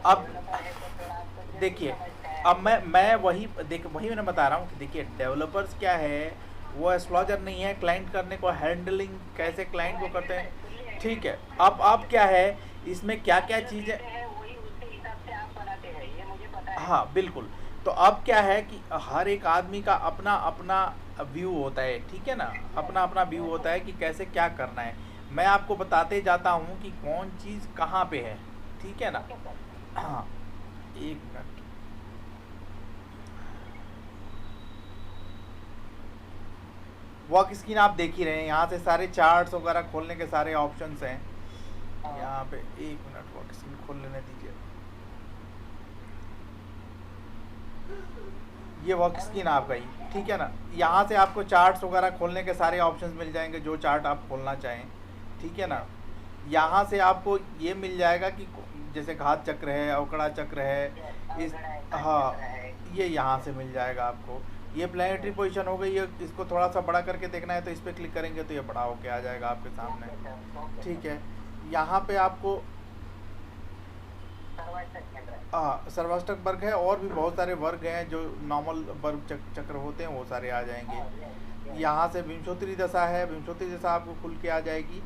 अब देखिए, अब मैं वही मैंने बता रहा हूँ कि देखिए डेवलपर्स क्या है, वो एस्ट्रोलॉजर नहीं है, क्लाइंट करने को हैंडलिंग कैसे क्लाइंट को करते हैं, ठीक है। अब क्या है, इसमें क्या क्या चीज़ें, हाँ बिल्कुल। तो अब क्या है कि हर एक आदमी का अपना अपना व्यू होता है, ठीक है ना, अपना अपना व्यू होता है कि कैसे क्या करना है। मैं आपको बताते जाता हूँ कि कौन चीज़ कहाँ पे है, ठीक है ना। हाँ, एक मिनट। वर्क स्क्रीन आप देख ही रहे हैं, यहाँ से सारे चार्ट्स वगैरह खोलने के सारे ऑप्शंस हैं यहाँ पे। एक मिनट, वर्क स्क्रीन खोल लेने दीजिए। ये वर्क स्क्रीन आपका ही, ठीक है ना। यहाँ से आपको चार्ट्स वगैरह खोलने के सारे ऑप्शंस मिल जाएंगे, जो चार्ट आप खोलना चाहें, ठीक है ना। यहाँ से आपको ये मिल जाएगा कि जैसे घात चक्र है, अवकड़ा चक्र है, इस, हाँ, ये यहाँ से मिल जाएगा आपको। ये प्लानिटरी पोजीशन हो गई, ये इसको थोड़ा सा बड़ा करके देखना है तो इस पर क्लिक करेंगे तो ये बड़ा होके आ जाएगा आपके सामने, ठीक है। यहाँ पे आपको सर्वाष्टक वर्ग है, और भी बहुत सारे वर्ग हैं जो नॉर्मल वर्ग चक्र होते हैं, वो सारे आ जाएंगे। यहाँ से विंशोत्तरी दशा है, विंशोत्तरी दशा आपको खुल के आ जाएगी।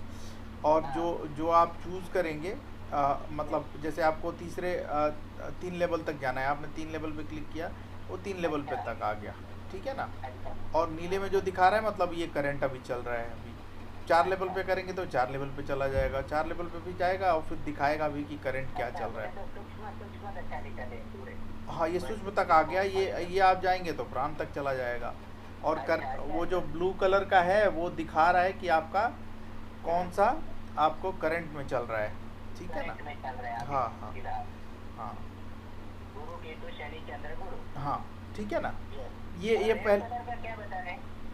और जो जो आप चूज़ करेंगे, मतलब जैसे आपको तीसरे 3 लेवल तक जाना है, आपने 3 लेवल पे क्लिक किया, वो 3 लेवल पे तक आ गया, ठीक है ना। और नीले में जो दिखा रहा है मतलब ये करंट अभी चल रहा है। अभी 4 लेवल पे करेंगे तो 4 लेवल पे चला जाएगा, 4 लेवल पे भी जाएगा और फिर दिखाएगा भी कि करंट क्या चल रहा है। हाँ, ये सूक्ष्म तक आ गया, ये आप जाएंगे तो प्राण तक चला जाएगा। और वो जो ब्लू कलर का है वो दिखा रहा है कि आपका कौन सा आपको करंट में चल रहा है, ठीक है ना। हाँ हाँ हाँ हाँ, ठीक है ना। ये पहले,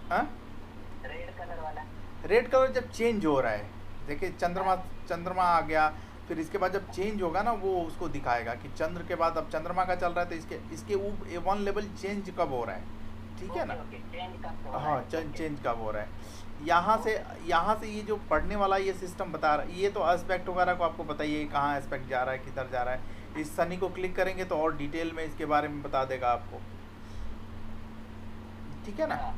हाँ, रेड कलर जब चेंज हो रहा है, देखिए चंद्रमा आ गया, फिर इसके बाद जब चेंज होगा ना वो उसको दिखाएगा कि चंद्र के बाद अब चंद्रमा का चल रहा है, तो इसके 1 लेवल चेंज कब हो रहा है, ठीक है ना। हाँ, चेंज कब हो रहा है। यहाँ से ये जो पढ़ने वाला ये सिस्टम बता रहा है, ये तो एस्पेक्ट वगैरह को आपको बताइए कहाँ एस्पेक्ट जा रहा है, किधर जा रहा है। इस शनि को क्लिक करेंगे तो और डिटेल में इसके बारे में बता देगा आपको, ठीक है ना।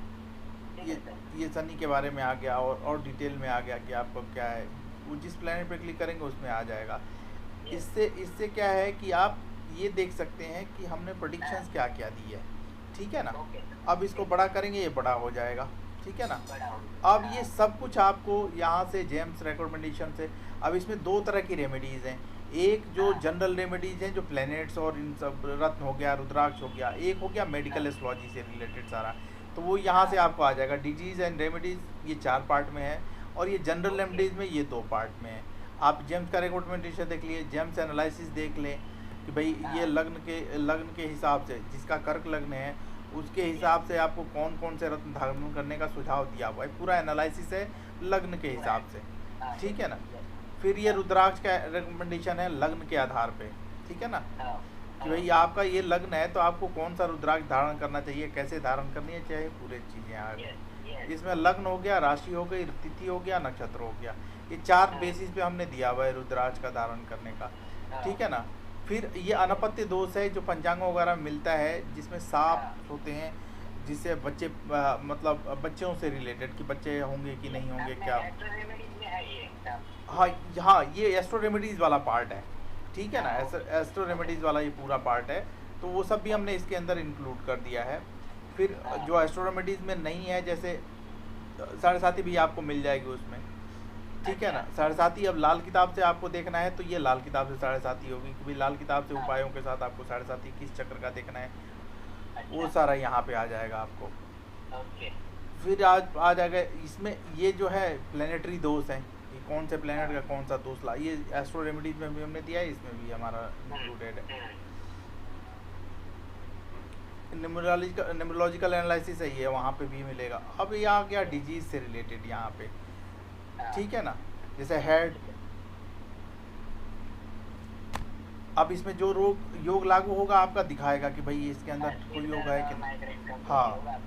ये शनि के बारे में आ गया, और डिटेल में आ गया कि आपको क्या है। वो जिस प्लेनेट पे क्लिक करेंगे उसमें आ जाएगा। इससे क्या है कि आप ये देख सकते हैं कि हमने प्रेडिक्शंस क्या क्या दी है, ठीक है ना। अब इसको बड़ा करेंगे, ये बड़ा हो जाएगा, ठीक है ना। अब ये सब कुछ आपको यहाँ से जेम्स रिकमेंडेशन से, अब इसमें 2 तरह की रेमेडीज़ हैं। एक जो जनरल रेमेडीज़ हैं जो प्लैनेट्स और इन सब, रत्न हो गया, रुद्राक्ष हो गया, एक हो गया मेडिकल एस्ट्रोलॉजी से रिलेटेड सारा, तो वो यहाँ से आपको आ जाएगा। डिजीज़ एंड रेमेडीज़ ये 4 पार्ट में है, और ये जनरल रेमेडीज़ में ये 2 पार्ट में है। आप जेम्स का रिकमेंडेशन देख लिए, जेम्स एनालिसिस देख लें कि भाई ये लग्न के हिसाब से, जिसका कर्क लग्न है उसके हिसाब से आपको कौन कौन से रत्न धारण करने का सुझाव दिया हुआ है, पूरा एनालिसिस है लग्न के हिसाब से, ठीक है ना। फिर ये रुद्राक्ष का रिकमेंडेशन है लग्न के आधार पे, ठीक है ना, कि भाई आपका ये लग्न है तो आपको कौन सा रुद्राक्ष धारण करना चाहिए, कैसे धारण करनी है, चाहे पूरे चीज़ें आ गई। इसमें लग्न हो गया, राशि हो गई, तिथि हो गया, नक्षत्र हो गया, ये 4 बेसिस पे हमने दिया हुआ है रुद्राक्ष का धारण करने का, ठीक है ना। फिर ये अनपत्य दोष है जो पंचांगों वगैरह मिलता है, जिसमें सांप होते हैं, जिससे बच्चे मतलब बच्चों से रिलेटेड कि बच्चे होंगे कि नहीं होंगे क्या। हाँ हाँ, ये एस्ट्रो रेमेडीज़ वाला पार्ट है, ठीक है ना। एस्ट्रो रेमेडीज़ वाला ये पूरा पार्ट है, तो वो सब भी हमने इसके अंदर इंक्लूड कर दिया है। फिर जो एस्ट्रो रेमेडीज़ में नहीं है, जैसे 7.5 भी आपको मिल जाएगी उसमें, ठीक है ना। 7.5 अब लाल किताब से आपको देखना है तो ये लाल किताब से 7.5 होगी, क्योंकि लाल किताब से उपायों के साथ आपको 7.5 किस चक्र का देखना है, वो सारा यहाँ पे आ जाएगा आपको। फिर आज आ जाएगा इसमें ये जो है प्लानिटरी दोष हैं, कि कौन से प्लेनेट का कौन सा दोष ला, ये एस्ट्रो रेमेडीज में भी हमने दिया है, इसमें भी हमारा इंक्लूडेड है। न्यूमरोलॉजिकल एनालिसिस है ये, वहाँ पे भी मिलेगा। अब ये आ गया डिजीज से रिलेटेड यहाँ पे, ठीक है ना। जैसे हेड, अब इसमें जो योग लागू होगा आपका दिखाएगा कि भाई इसके अंदर कोई योग है कि नहीं। हाँ,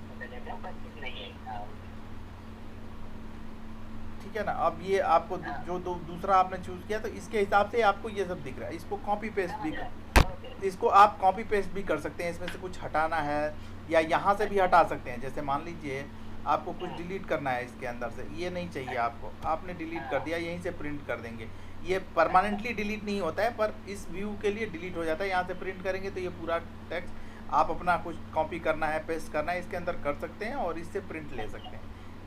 ठीक है ना। अब ये आपको जो दूसरा आपने चूज़ किया तो इसके हिसाब से आपको ये सब दिख रहा है, इसको कॉपी पेस्ट भी इसको आप कॉपी पेस्ट भी कर सकते हैं, इसमें से कुछ हटाना है या यहाँ से भी हटा सकते हैं। जैसे मान लीजिए आपको कुछ डिलीट करना है इसके अंदर से, ये नहीं चाहिए आपको, आपने डिलीट कर दिया, यहीं से प्रिंट कर देंगे। ये परमानेंटली डिलीट नहीं होता है, पर इस व्यू के लिए डिलीट हो जाता है। यहाँ से प्रिंट करेंगे तो ये पूरा टेक्स्ट आप अपना कुछ कॉपी करना है, पेस्ट करना है, इसके अंदर कर सकते हैं और इससे प्रिंट ले सकते हैं।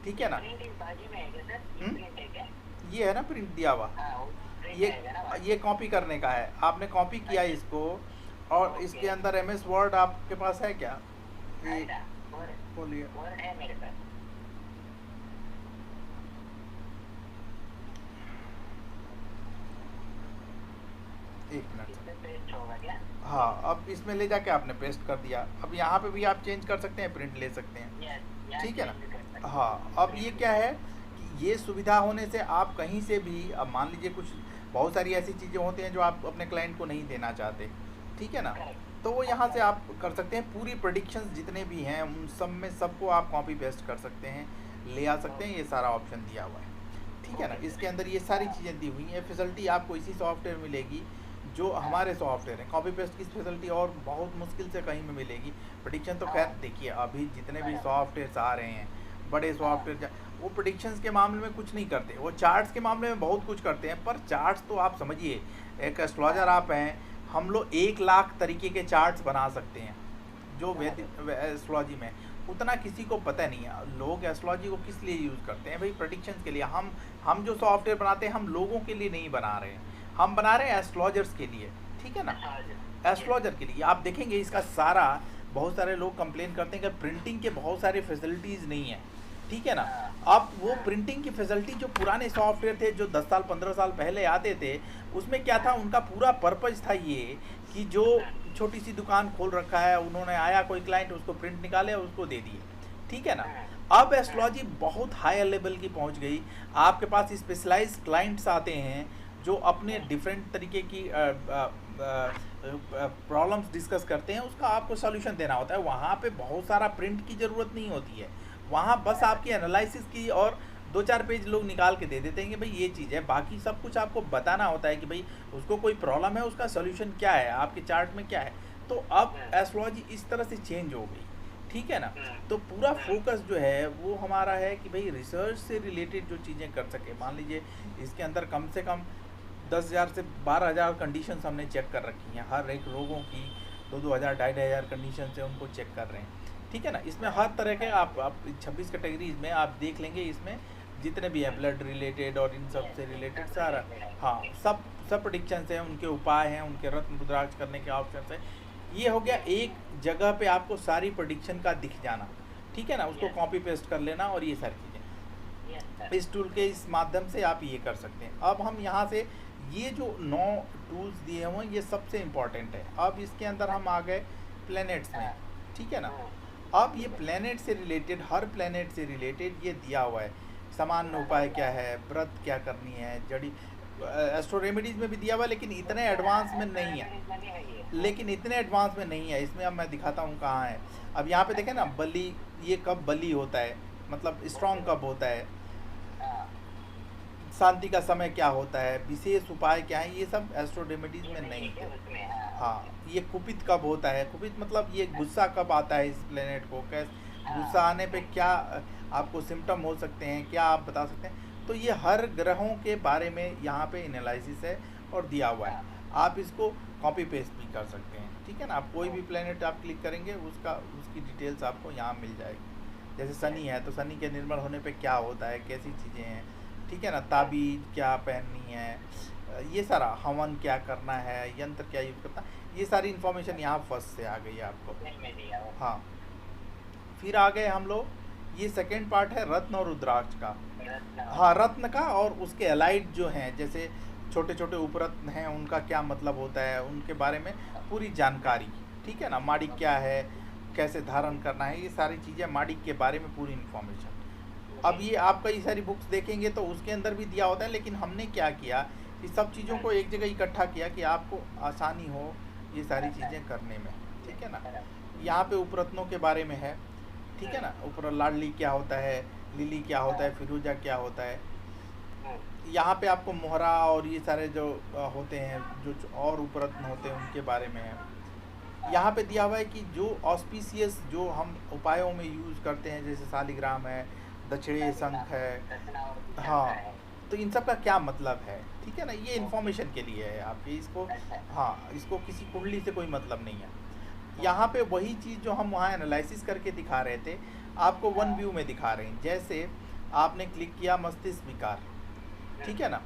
ठीक है ना? ये है ना प्रिंट दिया हुआ, ये कॉपी करने का है। आपने कॉपी किया इसको, और इसके अंदर MS वर्ड आपके पास है क्या? बोलिए। एक मिनट। हाँ, अब इसमें ले जाके आपने पेस्ट कर दिया। अब यहाँ पे भी आप चेंज कर सकते हैं, प्रिंट ले सकते हैं। ठीक है ना? हाँ, अब ये क्या है कि ये सुविधा होने से आप कहीं से भी, अब मान लीजिए कुछ बहुत सारी ऐसी चीज़ें होती हैं जो आप अपने क्लाइंट को नहीं देना चाहते, ठीक है ना, तो वो यहाँ से आप कर सकते हैं। पूरी प्रेडिक्शंस जितने भी हैं उन सब में सबको आप कॉपी पेस्ट कर सकते हैं, ले आ सकते हैं। ये सारा ऑप्शन दिया हुआ है, ठीक है ना। इसके अंदर ये सारी चीज़ें दी हुई हैं। फैसिलिटी आपको इसी सॉफ्टवेयर में मिलेगी जो हमारे सॉफ्टवेयर हैं। कॉपी पेस्ट की फैसिलिटी और बहुत मुश्किल से कहीं में मिलेगी। प्रेडिक्शन तो खैर देखिए, अभी जितने भी सॉफ्टवेयर आ रहे हैं, बड़े सॉफ्टवेयर, वो प्रेडिक्शंस के मामले में कुछ नहीं करते, वो चार्ट्स के मामले में बहुत कुछ करते हैं। पर चार्ट्स तो आप समझिए, एक एस्ट्रोलॉजर आप हैं, हम लोग 1 लाख तरीके के चार्ट्स बना सकते हैं जो एस्ट्रोलॉजी में, उतना किसी को पता नहीं है। लोग एस्ट्रोलॉजी को किस लिए यूज़ करते हैं भाई? प्रेडिक्शंस के लिए। हम जो सॉफ्टवेयर बनाते हैं, हम लोगों के लिए नहीं बना रहे हैं, हम बना रहे हैं एस्ट्रोलॉजर्स के लिए, ठीक है ना, एस्ट्रोलॉजर के लिए। आप देखेंगे इसका सारा, बहुत सारे लोग कंप्लेन करते हैं कि प्रिंटिंग के बहुत सारे फैसिलिटीज़ नहीं है, ठीक है ना। अब वो प्रिंटिंग की फैसिलिटी जो पुराने सॉफ्टवेयर थे, जो 10 साल 15 साल पहले आते थे, उसमें क्या था, उनका पूरा पर्पज़ था ये कि जो छोटी सी दुकान खोल रखा है, उन्होंने आया कोई क्लाइंट, उसको प्रिंट निकाले और उसको दे दिए, ठीक है ना। अब एस्ट्रोलॉजी बहुत हायर लेवल की पहुंच गई। आपके पास स्पेशलाइज क्लाइंट्स आते हैं जो अपने डिफरेंट तरीके की प्रॉब्लम्स डिस्कस करते हैं, उसका आपको सॉल्यूशन देना होता है। वहाँ पे बहुत सारा प्रिंट की ज़रूरत नहीं होती है, वहाँ बस आपकी एनालिसिस की और 2-4 पेज लोग निकाल के दे देते हैं कि भाई ये चीज़ है। बाकी सब कुछ आपको बताना होता है कि भाई उसको कोई प्रॉब्लम है, उसका सॉल्यूशन क्या है, आपके चार्ट में क्या है। तो अब एस्ट्रोलॉजी इस तरह से चेंज हो गई, ठीक है ना। तो पूरा फोकस जो है वो हमारा है कि भाई रिसर्च से रिलेटेड जो चीज़ें कर सके। मान लीजिए इसके अंदर कम से कम 10,000 से 12,000 कंडीशंस हमने चेक कर रखी हैं, हर एक रोगों की 2-2 हज़ार 2,500 कंडीशन से उनको चेक कर रहे हैं, ठीक है ना। इसमें हर तरह के आप 26 कैटेगरीज में आप देख लेंगे, इसमें जितने भी हैं ब्लड रिलेटेड और इन सब से रिलेटेड सारा, हाँ, सब प्रेडिक्शंस हैं, उनके उपाय हैं, उनके रत्न रुद्राक्ष करने के ऑप्शन है। ये हो गया एक जगह पे आपको सारी प्रेडिक्शन का दिख जाना, ठीक है ना, उसको कॉपी पेस्ट कर लेना और ये सारी चीज़ें इस टूल के इस माध्यम से आप ये कर सकते हैं। अब हम यहाँ से ये जो 9 टूल्स दिए हुए हैं, ये सबसे इम्पॉर्टेंट है। अब इसके अंदर हम आ गए प्लैनेट्स में, ठीक है ना। अब ये प्लैनेट से रिलेटेड, हर प्लैनेट से रिलेटेड ये दिया हुआ है। सामान्य उपाय क्या है, व्रत क्या करनी है, जड़ी एस्ट्रो रेमेडीज़ में भी दिया हुआ है, लेकिन इतने एडवांस में नहीं है, इसमें अब मैं दिखाता हूँ कहाँ है। अब यहाँ पे देखें ना, बलि, ये कब बलि होता है, मतलब स्ट्रॉन्ग कब होता है, शांति का समय क्या होता है, विशेष उपाय क्या है, ये सब एस्ट्रो रेमेडीज़ में नहीं है। हाँ, ये कुपित कब होता है, कुपित मतलब ये गुस्सा कब आता है इस प्लेनेट को, कैसे गुस्सा आने पे क्या आपको सिम्टम हो सकते हैं, क्या आप बता सकते हैं। तो ये हर ग्रहों के बारे में यहाँ पे एनालिसिस है और दिया हुआ है। आप इसको कॉपी पेस्ट भी कर सकते हैं, ठीक है ना। आप कोई भी प्लेनेट आप क्लिक करेंगे, उसकी डिटेल्स आपको यहाँ मिल जाएगी। जैसे शनि है तो शनि के निर्मल होने पे क्या होता है, कैसी चीज़ें हैं, ठीक है ना। ताबीज क्या पहननी है, ये सारा, हवन क्या करना है, यंत्र क्या यूज़ करना, ये सारी इन्फॉर्मेशन यहाँ फर्स्ट से आ गई है आपको। हाँ, फिर आ गए हम लोग, ये सेकेंड पार्ट है रत्न और रुद्राक्ष का। हाँ, रत्न का और उसके अलाइड जो हैं, जैसे छोटे छोटे उपरत्न हैं, उनका क्या मतलब होता है, उनके बारे में पूरी जानकारी, ठीक है ना। माड़िक क्या है, कैसे धारण करना है, ये सारी चीज़ें माड़िक के बारे में पूरी इन्फॉर्मेशन। अब ये आप कई सारी बुक्स देखेंगे तो उसके अंदर भी दिया होता है, लेकिन हमने क्या किया कि सब चीज़ों को एक जगह इकट्ठा किया कि आपको आसानी हो ये सारी चीज़ें करने में, ठीक है ना। यहाँ पे उपरत्नों के बारे में है, ठीक है ना। ऊपर लाडली क्या होता है, लिली क्या होता है, फिरोजा क्या होता है, यहाँ पे आपको मोहरा और ये सारे जो होते हैं, जो और उपरत्न होते हैं, उनके बारे में है। यहाँ पे दिया हुआ है कि जो ऑस्पिशियस जो हम उपायों में यूज़ करते हैं, जैसे शालिग्राम है, दक्षिणेय शंख है, हाँ, तो इन सब का क्या मतलब है, ठीक है ना, ये इन्फॉर्मेशन के लिए है आपके, इसको, हाँ, इसको किसी कुंडली से कोई मतलब नहीं है। यहाँ पे वही चीज़ जो हम वहाँ एनालिसिस करके दिखा रहे थे, आपको वन व्यू में दिखा रहे हैं। जैसे आपने क्लिक किया मस्तिष्क विकार, ठीक है ना,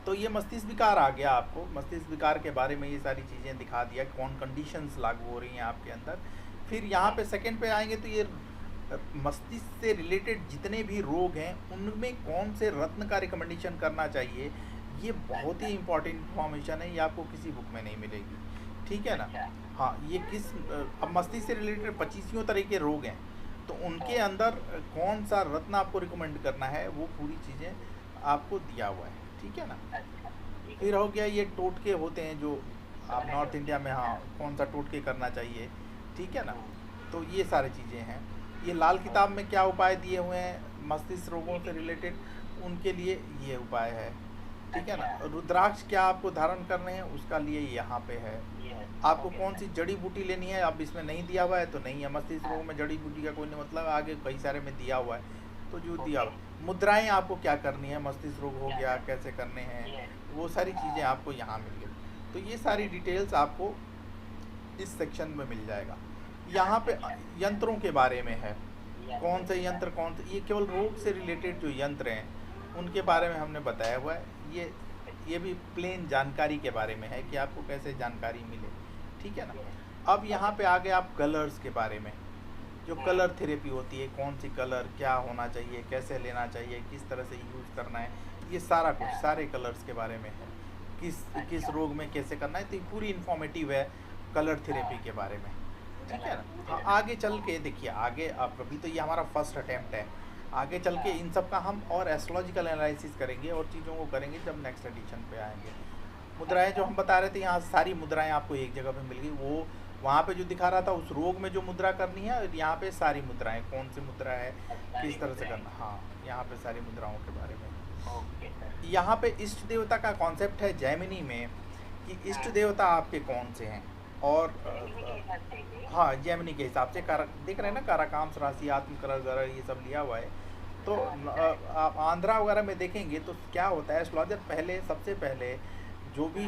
तो ये मस्तिष्क विकार आ गया, आपको मस्तिष्क विकार के बारे में ये सारी चीज़ें दिखा दिया, कौन कंडीशंस लागू हो रही हैं आपके अंदर। फिर यहाँ पे सेकंड पे आएंगे तो ये मस्तिष्क से रिलेटेड जितने भी रोग हैं उनमें कौन से रत्न का रिकमेंडेशन करना चाहिए, ये बहुत ही इंपॉर्टेंट इन्फॉर्मेशन है, ये आपको किसी बुक में नहीं मिलेगी, ठीक है ना। हाँ, ये किस अब मस्तिष्क से रिलेटेड 25 तरह के रोग हैं, तो उनके अंदर कौन सा रत्न आपको रिकमेंड करना है, वो पूरी चीज़ें आपको दिया हुआ है, ठीक है ना। फिर हो गया ये टोटके होते हैं जो आप नॉर्थ इंडिया में, हाँ, कौन सा टोटके करना चाहिए, ठीक है ना, तो ये सारी चीज़ें हैं। ये लाल किताब में क्या उपाय दिए हुए हैं मस्तिष्क रोगों से रिलेटेड, उनके लिए ये उपाय है, ठीक है ना। रुद्राक्ष क्या आपको धारण करने हैं, उसका लिए यहाँ पे है। आपको कौन सी जड़ी बूटी लेनी है, अब इसमें नहीं दिया हुआ है तो नहीं है। मस्तिष्क रोग में जड़ी बूटी का कोई नहीं मतलब, आगे कई सारे में दिया हुआ है, तो जो दिया हुआ। मुद्राएं आपको क्या करनी है, मस्तिष्क रोग हो गया कैसे करने हैं, वो सारी चीज़ें आपको यहाँ मिल गई। तो ये सारी डिटेल्स आपको इस सेक्शन में मिल जाएगा। यहाँ पे यंत्रों के बारे में है, कौन से यंत्र, कौन से, ये केवल रोग से रिलेटेड जो यंत्र हैं उनके बारे में हमने बताया हुआ है। ये भी प्लेन जानकारी के बारे में है कि आपको कैसे जानकारी मिले, ठीक है ना। अब यहाँ पे आ गए आप कलर्स के बारे में, जो कलर थेरेपी होती है, कौन सी कलर क्या होना चाहिए, कैसे लेना चाहिए, किस तरह से यूज़ करना है, ये सारा कुछ सारे कलर्स के बारे में है, किस रोग में कैसे करना है, तो ये पूरी इन्फॉर्मेटिव है कलर थेरेपी के बारे में, ठीक है ना। हाँ, आगे चल के देखिए, आगे आप अभी तो ये हमारा फर्स्ट अटैम्प्ट है, आगे चल के इन सब का हम और एस्ट्रोलॉजिकल एनालिसिस करेंगे और चीज़ों को करेंगे जब नेक्स्ट एडिशन पे आएंगे। मुद्राएं जो हम बता रहे थे, यहाँ सारी मुद्राएं आपको एक जगह पे मिल गई, वो वहाँ पे जो दिखा रहा था उस रोग में जो मुद्रा करनी है, और यहाँ पे सारी मुद्राएं, कौन सी मुद्रा है, किस तरह से करना, हाँ, यहाँ पे सारी मुद्राओं के बारे में। यहाँ पे इष्ट देवता का कॉन्सेप्ट है जैमिनी में कि इष्ट देवता आपके कौन से हैं, और हाँ, जैमिनी के हिसाब से देख रहे हैं ना, काराकांस राशि, आत्म करर, ये सब लिया हुआ है। तो आप आंध्रा वगैरह में देखेंगे तो क्या होता है, एस्ट्रोलॉजर पहले, सबसे पहले जो भी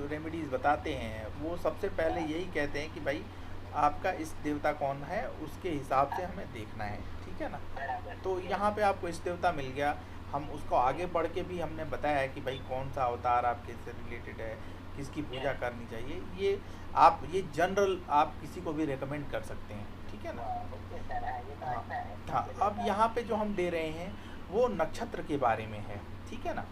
रेमेडीज़ बताते हैं वो सबसे पहले यही कहते हैं कि भाई आपका इष्ट देवता कौन है, उसके हिसाब से हमें देखना है, ठीक है ना। तो यहाँ पे आपको इष्ट देवता मिल गया, हम उसको आगे बढ़ के भी हमने बताया है कि भाई कौन सा अवतार आपके से रिलेटेड है, किसकी पूजा करनी चाहिए, ये जनरल आप किसी को भी रेकमेंड कर सकते हैं, ठीक है ना। हाँ, अब यहाँ पे जो हम दे रहे हैं वो नक्षत्र के बारे में है, ठीक है ना।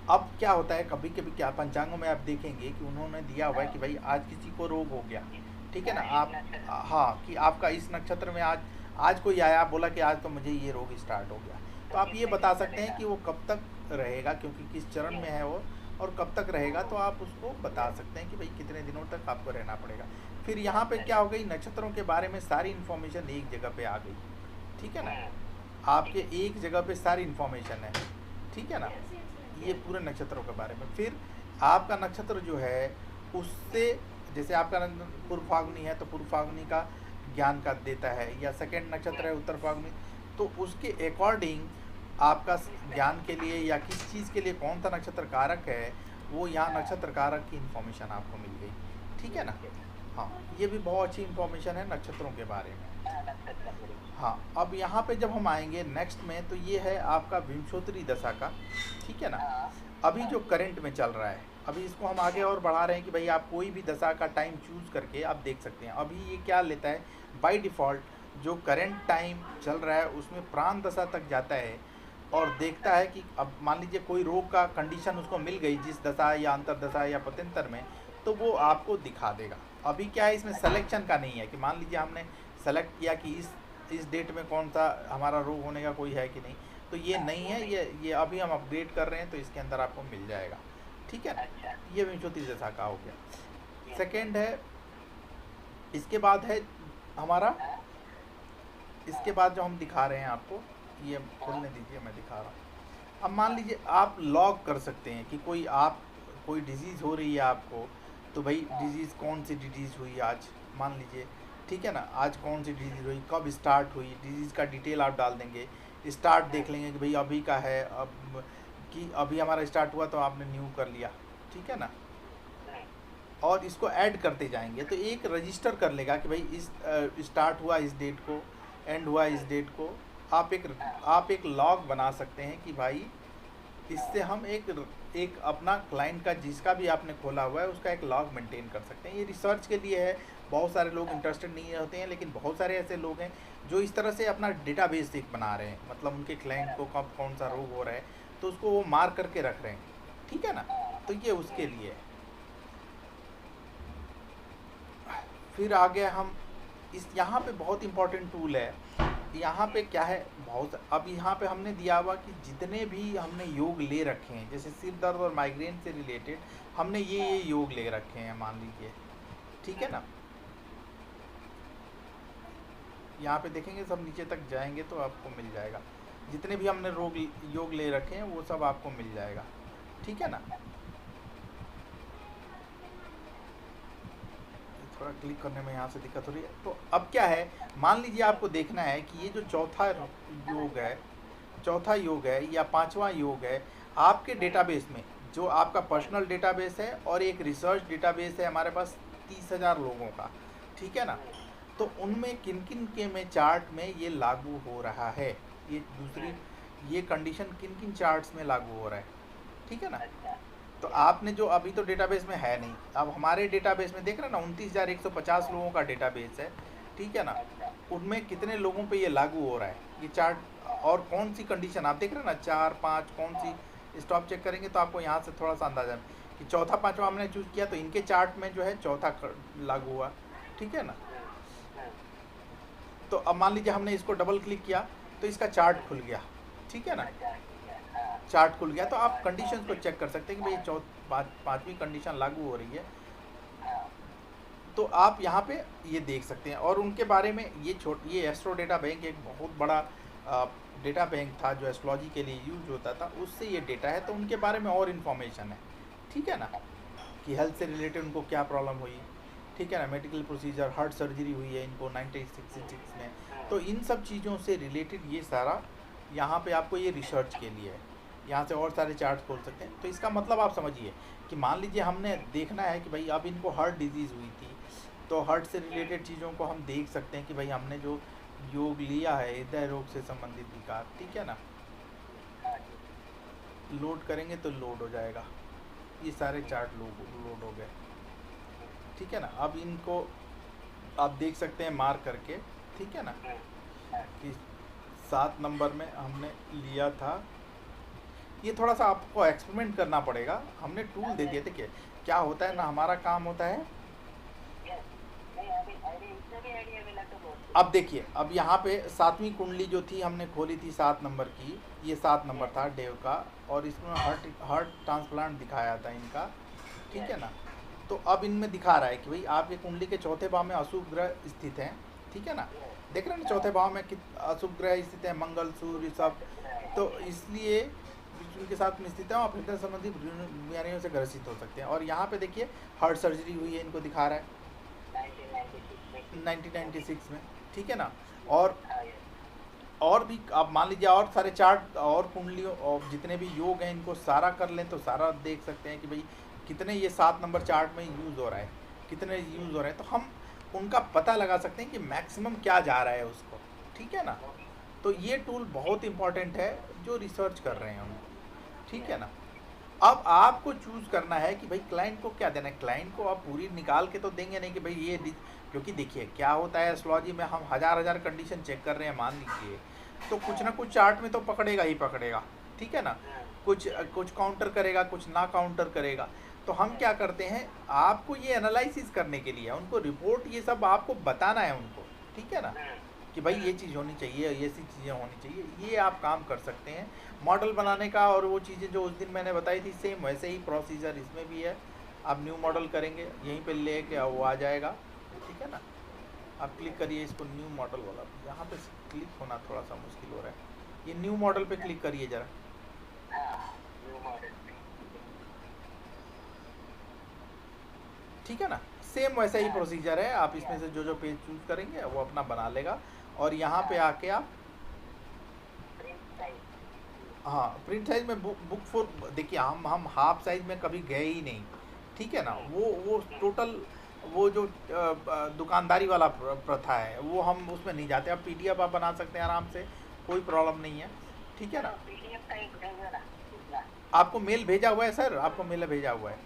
अब क्या होता है, कभी कभी क्या पंचांगों में आप देखेंगे कि उन्होंने दिया हुआ है कि भाई आज किसी को रोग हो गया, ठीक है ना, आप, हाँ, कि आपका इस नक्षत्र में आज कोई आया, बोला कि आज तो मुझे ये रोग स्टार्ट हो गया, तो आप ये बता सकते हैं कि वो कब तक रहेगा, क्योंकि किस चरण में है वो और कब तक रहेगा, तो आप उसको बता सकते हैं कि भाई कितने दिनों तक आपको रहना पड़ेगा। फिर यहाँ पे क्या हो गई, नक्षत्रों के बारे में सारी इन्फॉर्मेशन एक जगह पे आ गई, ठीक है ना, आपके एक जगह पे सारी इन्फॉर्मेशन है, ठीक है ना, ये पूरे नक्षत्रों के बारे में। फिर आपका नक्षत्र जो है उससे, जैसे आपका पूर्व फाल्गुनी है तो पूर्व फाल्गुनी का ज्ञान का देता है, या सेकंड नक्षत्र है उत्तर फाल्गुनी, तो उसके अकॉर्डिंग आपका ज्ञान के लिए या किस चीज़ के लिए कौन सा नक्षत्र कारक है, वो यहाँ नक्षत्र कारक की इन्फॉर्मेशन आपको मिल गई, ठीक है ना। हाँ, ये भी बहुत अच्छी इन्फॉर्मेशन है नक्षत्रों के बारे में। हाँ, अब यहाँ पे जब हम आएंगे नेक्स्ट में, तो ये है आपका विंशोत्तरी दशा का, ठीक है ना। अभी जो करंट में चल रहा है, अभी इसको हम आगे और बढ़ा रहे हैं कि भाई आप कोई भी दशा का टाइम चूज़ करके आप देख सकते हैं। अभी ये क्या लेता है, बाय डिफ़ॉल्ट जो करंट टाइम चल रहा है उसमें प्राण दशा तक जाता है और देखता है कि अब मान लीजिए कोई रोग का कंडीशन उसको मिल गई जिस दशा या अंतर दशा या पत्यंतर में, तो वो आपको दिखा देगा। अभी क्या है, इसमें सिलेक्शन का नहीं है कि मान लीजिए हमने सेलेक्ट किया कि इस डेट में कौन सा हमारा रोग होने का कोई है कि नहीं, तो ये नहीं है, ये अभी हम अपडेट कर रहे हैं, तो इसके अंदर आपको मिल जाएगा, ठीक है ना। ये विंशोत्तरी दशा का हो गया। सेकंड है, इसके बाद है हमारा, इसके बाद जो हम दिखा रहे हैं आपको, ये खोलने दीजिए, मैं दिखा रहा हूँ। अब मान लीजिए आप लॉग कर सकते हैं कि कोई डिजीज़ हो रही है आपको, तो भाई डिजीज़ कौन सी डिजीज़ हुई आज, मान लीजिए, ठीक है ना, आज कौन सी डिजीज़ हुई, कब स्टार्ट हुई, डिजीज़ का डिटेल आप डाल देंगे। स्टार्ट देख लेंगे कि भाई अभी का है, अब कि अभी हमारा स्टार्ट हुआ तो आपने न्यू कर लिया, ठीक है ना। और इसको ऐड करते जाएंगे तो एक रजिस्टर कर लेगा कि भाई इस स्टार्ट हुआ इस डेट को, एंड हुआ इस डेट को। आप एक लॉग बना सकते हैं कि भाई इससे हम एक अपना क्लाइंट का जिसका भी आपने खोला हुआ है उसका एक लॉग मेंटेन कर सकते हैं। ये रिसर्च के लिए है, बहुत सारे लोग इंटरेस्टेड नहीं होते हैं, लेकिन बहुत सारे ऐसे लोग हैं जो इस तरह से अपना डेटाबेस एक बना रहे हैं, मतलब उनके क्लाइंट को कब कौन सा रोग हो रहा है तो उसको वो मार्क करके रख रहे हैं, ठीक है ना। तो ये उसके लिए है। फिर आगे हम इस यहाँ पे बहुत इंपॉर्टेंट टूल है। यहाँ पे क्या है, बहुत अब यहाँ पे हमने दिया हुआ कि जितने भी हमने योग ले रखे हैं, जैसे सिर दर्द और माइग्रेन से रिलेटेड हमने ये योग ले रखे हैं मान लीजिए, ठीक है ना। यहाँ पे देखेंगे, सब नीचे तक जाएंगे तो आपको मिल जाएगा, जितने भी हमने योग ले रखे हैं वो सब आपको मिल जाएगा, ठीक है ना। थोड़ा क्लिक करने में यहाँ से दिक्कत हो रही है। तो अब क्या है, मान लीजिए आपको देखना है कि ये जो चौथा योग है या पांचवा योग है आपके डेटाबेस में, जो आपका पर्सनल डेटाबेस है और एक रिसर्च डेटाबेस है हमारे पास 30,000 लोगों का, ठीक है ना। तो उनमें किन किन के में चार्ट में ये लागू हो रहा है, ये कंडीशन किन किन चार्ट्स में लागू हो रहा है, ठीक है ना। तो आपने जो अभी तो डेटाबेस में है नहीं, अब हमारे डेटाबेस में देख रहे हैं ना 29,150 लोगों का डेटाबेस है, ठीक है ना। उनमें कितने लोगों पे ये लागू हो रहा है ये चार्ट, और कौन सी कंडीशन आप देख रहे हैं ना, 4 5 कौन सी स्टॉप चेक करेंगे तो आपको यहाँ से थोड़ा सा अंदाजा कि चौथा पांचवा हमने चूज़ किया तो इनके चार्ट में जो है चौथा लागू हुआ, ठीक है ना। तो अब मान लीजिए हमने इसको डबल क्लिक किया तो इसका चार्ट खुल गया, ठीक है ना। चार्ट खुल गया तो आप कंडीशंस को चेक कर सकते हैं कि भाई पांचवी कंडीशन लागू हो रही है, तो आप यहाँ पे ये देख सकते हैं। और उनके बारे में ये एस्ट्रो डेटा बैंक एक बहुत बड़ा डेटा बैंक था जो एस्ट्रोलॉजी के लिए यूज होता था, उससे ये डेटा है, तो उनके बारे में और इन्फॉर्मेशन है, ठीक है ना, कि हेल्थ से रिलेटेड उनको क्या प्रॉब्लम हुई, ठीक है ना, मेडिकल प्रोसीजर, हार्ट सर्जरी हुई है इनको 1966 में, तो इन सब चीज़ों से रिलेटेड ये सारा यहाँ पे आपको ये रिसर्च के लिए है। यहाँ से और सारे चार्ट खोल सकते हैं। तो इसका मतलब आप समझिए कि मान लीजिए हमने देखना है कि भाई अब इनको हार्ट डिजीज़ हुई थी, तो हार्ट से रिलेटेड चीज़ों को हम देख सकते हैं कि भाई हमने जो योग लिया है हृदय रोग से संबंधित विकार, ठीक है ना। लोड करेंगे तो लोड हो जाएगा, ये सारे चार्ट लोड हो गए, ठीक है ना। अब इनको आप देख सकते हैं मार्क करके, ठीक है ना, कि 7 नंबर में हमने लिया था। ये थोड़ा सा आपको एक्सपेरिमेंट करना पड़ेगा, हमने टूल दे दिए। देखिए क्या होता है ना, हमारा काम होता है, अब देखिए अब यहाँ पे 7वीं कुंडली जो थी हमने खोली थी 7 नंबर की, ये 7 नंबर था डेव का, और इसमें हार्ट ट्रांसप्लांट दिखाया था इनका, ठीक है ना। तो अब इनमें दिखा रहा है कि भाई आपके कुंडली के चौथे भाव में अशुभ ग्रह स्थित हैं, ठीक है ना। देख रहे हैं ना चौथे भाव में अशुभ ग्रह स्थित है, मंगल सूर्य सब, तो इसलिए उनके साथ में स्थित है और हृदय संबंधी बीमारियों से ग्रसित हो सकते हैं। और यहाँ पे देखिए हार्ट सर्जरी हुई है, इनको दिखा रहा है 1996 में, ठीक है ना। और भी आप मान लीजिए और सारे चार्ट और कुंडलियों और जितने भी योग हैं इनको सारा कर लें तो सारा देख सकते हैं कि भाई कितने ये 7 नंबर चार्ट में यूज़ हो रहा है, कितने यूज़ हो रहे हैं, तो हम उनका पता लगा सकते हैं कि मैक्सिमम क्या जा रहा है उसको, ठीक है ना। तो ये टूल बहुत इंपॉर्टेंट है जो रिसर्च कर रहे हैं उनको, ठीक है ना। अब आपको चूज़ करना है कि भाई क्लाइंट को क्या देना है। क्लाइंट को आप पूरी निकाल के तो देंगे नहीं कि भाई ये, क्योंकि देखिए क्या होता है एस्ट्रोलॉजी में, हम हज़ार कंडीशन चेक कर रहे हैं मान लीजिए, तो कुछ ना कुछ चार्ट में तो पकड़ेगा ही पकड़ेगा, ठीक है ना। कुछ काउंटर करेगा, कुछ ना काउंटर करेगा। तो हम क्या करते हैं, आपको ये एनालिसिस करने के लिए उनको रिपोर्ट ये सब आपको बताना है उनको, ठीक है ना, कि भाई ये चीज़ होनी चाहिए, ऐसी चीज़ें होनी चाहिए, ये आप काम कर सकते हैं मॉडल बनाने का। और वो चीज़ें जो उस दिन मैंने बताई थी सेम वैसे ही प्रोसीजर इसमें भी है। आप न्यू मॉडल करेंगे, यहीं पे ले के वो आ जाएगा, ठीक है ना। आप क्लिक करिए इसको, न्यू मॉडल वाला, यहाँ पे क्लिक होना थोड़ा सा मुश्किल हो रहा है, ये न्यू मॉडल पे क्लिक करिए ज़रा, न्यू मॉडल। ठीक है ना, सेम वैसा ही हाँ, प्रोसीजर है। आप इसमें से जो जो पेज चूज करेंगे वो अपना बना लेगा, और यहाँ पे आके आप प्रिंट साइज। हाँ प्रिंट साइज में बुक फॉर, देखिए हम हाफ साइज में कभी गए ही नहीं, ठीक है ना। वो टोटल वो जो दुकानदारी वाला प्रथा है वो हम उसमें नहीं जाते। अब पीडीएफ आप बना सकते हैं आराम से, कोई प्रॉब्लम नहीं है, ठीक है ना। पीडीएफ का एक भेजो ना, दूसरा आपको मेल भेजा हुआ है सर, आपको मेल भेजा हुआ है।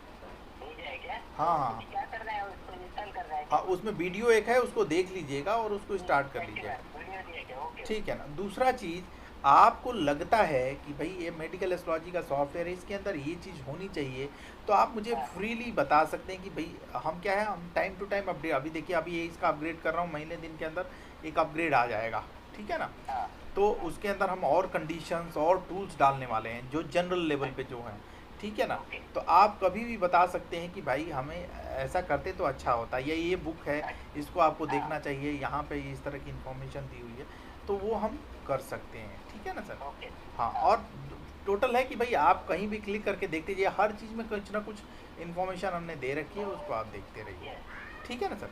भेजा है क्या? हाँ हाँ मुझे क्या करना है, उसको इंस्टॉल करना है हाँ, क्या? उसमें वीडियो एक है, उसको देख लीजिएगा और उसको स्टार्ट कर लीजिएगा, वीडियो दिया क्या? ओके। ठीक है ना। दूसरा चीज़, आपको लगता है कि भाई ये मेडिकल एस्ट्रोलॉजी का सॉफ्टवेयर है, इसके अंदर ये चीज़ होनी चाहिए, तो आप मुझे फ्रीली बता सकते हैं कि भाई हम क्या है, हम टाइम टू टाइम अपडेट, अभी देखिए अभी ये इसका अपग्रेड कर रहा हूँ, महीने दिन के अंदर एक अपग्रेड आ जाएगा, ठीक है ना। हाँ, तो उसके अंदर हम और कंडीशंस और टूल्स डालने वाले हैं जो जनरल लेवल पे जो हैं, ठीक है ना। तो आप कभी भी बता सकते हैं कि भाई हमें ऐसा करते तो अच्छा होता, या ये बुक है इसको आपको देखना चाहिए, यहाँ पे इस तरह की इन्फॉर्मेशन दी हुई है, तो वो हम कर सकते हैं, ठीक है ना सर। ओके। हाँ, और टोटल है कि भाई आप कहीं भी क्लिक करके देख लीजिए, हर चीज़ में कुछ ना कुछ इन्फॉर्मेशन हमने दे रखी है, उसको आप देखते रहिए, ठीक है ना सर।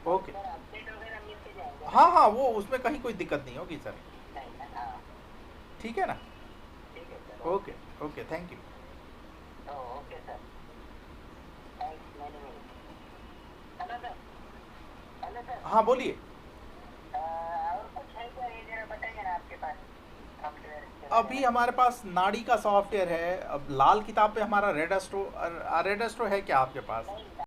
ओके, सर अपडेट वगैरह मिलते जाएगा? हाँ हाँ, वो उसमें कहीं कोई दिक्कत नहीं होगी सर, नहीं ना? हाँ, ठीक है ना। ठीक है sir. Okay okay, thank you. Okay sir, thanks many many. Hello sir, hello sir, हाँ बोलिए। और कुछ है क्या, ये जरा बताइए ना आपके पास सॉफ्टवेयर के बारे अभी में। हमारे पास नाड़ी का सॉफ्टवेयर है, अब लाल किताब पे हमारा रेड एस्ट्रो है क्या आपके पास? नहीं